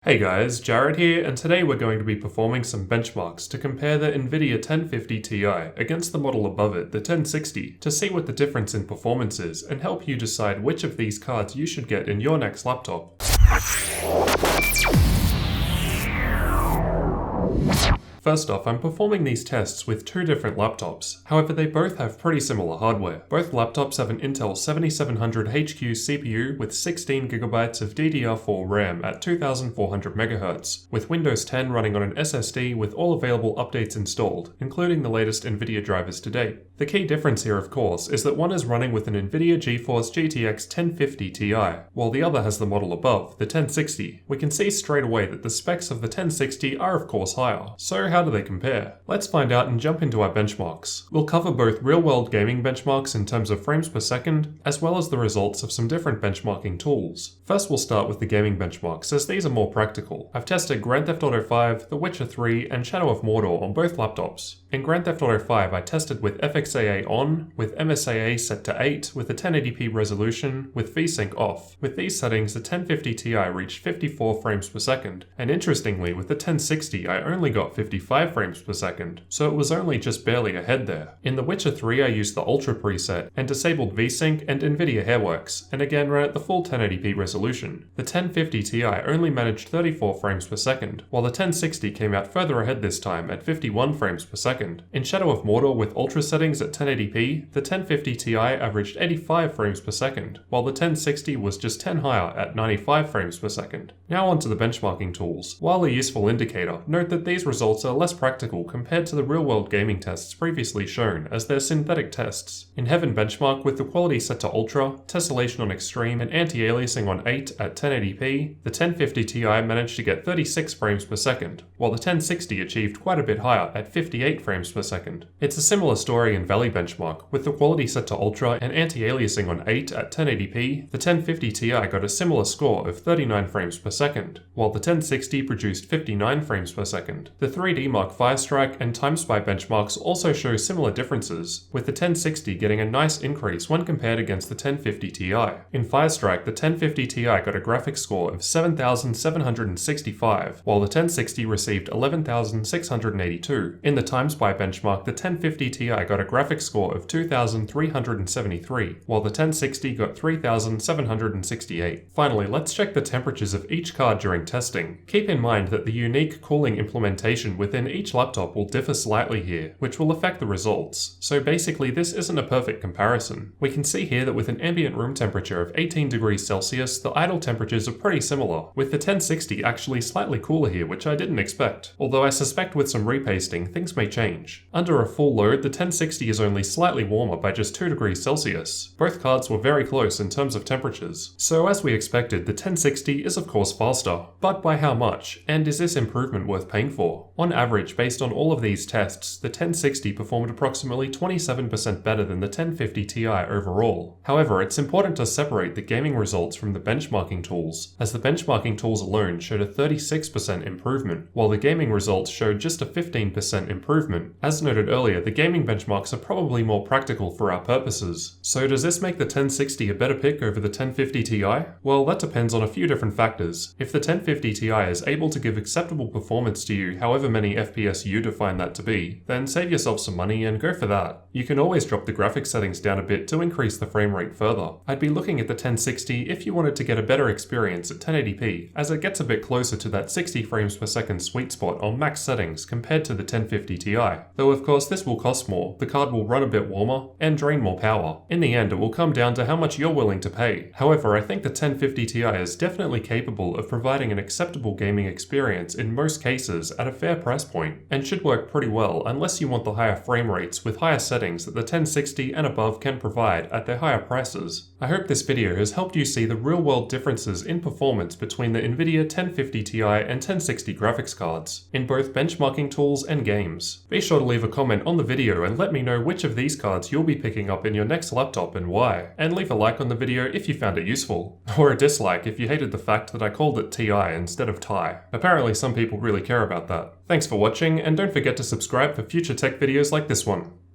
Hey guys, Jared here, and today we're going to be performing some benchmarks to compare the Nvidia 1050 Ti against the model above it, the 1060, to see what the difference in performance is and help you decide which of these cards you should get in your next laptop. First off, I'm performing these tests with two different laptops. However, they both have pretty similar hardware. Both laptops have an Intel 7700HQ CPU with 16GB of DDR4 RAM at 2400MHz, with Windows 10 running on an SSD with all available updates installed, including the latest Nvidia drivers to date. The key difference here, of course, is that one is running with an Nvidia GeForce GTX 1050 Ti, while the other has the model above, the 1060. We can see straight away that the specs of the 1060 are of course higher. So how do they compare? Let's find out and jump into our benchmarks. We'll cover both real-world gaming benchmarks in terms of frames per second, as well as the results of some different benchmarking tools. First, we'll start with the gaming benchmarks, as these are more practical. I've tested Grand Theft Auto 5, The Witcher 3, and Shadow of Mordor on both laptops. In Grand Theft Auto 5, I tested with FXAA on, with MSAA set to 8, with a 1080p resolution, with VSync off. With these settings, the 1050 Ti reached 54 frames per second, and interestingly, with the 1060, I only got 55 frames per second, so it was only just barely ahead there. In The Witcher 3, I used the Ultra preset and disabled VSync and Nvidia Hairworks, and again ran at the full 1080p resolution. The 1050 Ti only managed 34 frames per second, while the 1060 came out further ahead this time at 51 frames per second. In Shadow of Mordor with Ultra settings at 1080p, the 1050 Ti averaged 85 frames per second, while the 1060 was just 10 higher at 95 frames per second. Now onto the benchmarking tools. While a useful indicator, note that these results are less practical compared to the real-world gaming tests previously shown, as they're synthetic tests. In Heaven benchmark with the quality set to Ultra, tessellation on Extreme, and anti-aliasing on 8 at 1080p, the 1050 Ti managed to get 36 frames per second, while the 1060 achieved quite a bit higher at 58 frames per second. It's a similar story in Valley benchmark, with the quality set to Ultra and anti-aliasing on 8 at 1080p, the 1050 Ti got a similar score of 39 frames per second, while the 1060 produced 59 frames per second. The 3D Mark Firestrike and TimeSpy benchmarks also show similar differences, with the 1060 getting a nice increase when compared against the 1050 Ti. In Firestrike, the 1050 Ti got a graphics score of 7,765, while the 1060 received 11,682. In the TimeSpy benchmark, the 1050 Ti got a graphics score of 2,373, while the 1060 got 3,768. Finally, let's check the temperatures of each card during testing. Keep in mind that the unique cooling implementation within each laptop will differ slightly here, which will affect the results. So basically this isn't a perfect comparison. We can see here that with an ambient room temperature of 18 degrees Celsius, the idle temperatures are pretty similar, with the 1060 actually slightly cooler here, which I didn't expect. Although I suspect with some repasting, things may change. Under a full load, the 1060 is only slightly warmer by just 2 degrees Celsius. Both cards were very close in terms of temperatures. So as we expected, the 1060 is of course faster. But by how much? And is this improvement worth paying for? On average, based on all of these tests, the 1060 performed approximately 27% better than the 1050 Ti overall. However, it's important to separate the gaming results from the benchmarking tools, as the benchmarking tools alone showed a 36% improvement, while the gaming results showed just a 15% improvement. As noted earlier, the gaming benchmarks are probably more practical for our purposes. So does this make the 1060 a better pick over the 1050 Ti? Well, that depends on a few different factors. If the 1050 Ti is able to give acceptable performance to you however many FPS you define that to be, then save yourself some money and go for that. You can always drop the graphics settings down a bit to increase the frame rate further. I'd be looking at the 1060 if you wanted to get a better experience at 1080p, as it gets a bit closer to that 60 frames per second sweet spot on max settings compared to the 1050 Ti. Though of course this will cost more, the card will run a bit warmer, and drain more power. In the end, it will come down to how much you're willing to pay. However, I think the 1050 Ti is definitely capable of providing an acceptable gaming experience in most cases at a fair price point, and should work pretty well unless you want the higher frame rates with higher settings that the 1060 and above can provide at their higher prices. I hope this video has helped you see the real-world differences in performance between the Nvidia 1050 Ti and 1060 graphics cards, in both benchmarking tools and games. Be sure to leave a comment on the video and let me know which of these cards you'll be picking up in your next laptop and why. And leave a like on the video if you found it useful, or a dislike if you hated the fact that I called it Ti instead of Ti. Apparently some people really care about that. Thanks for watching, and don't forget to subscribe for future tech videos like this one.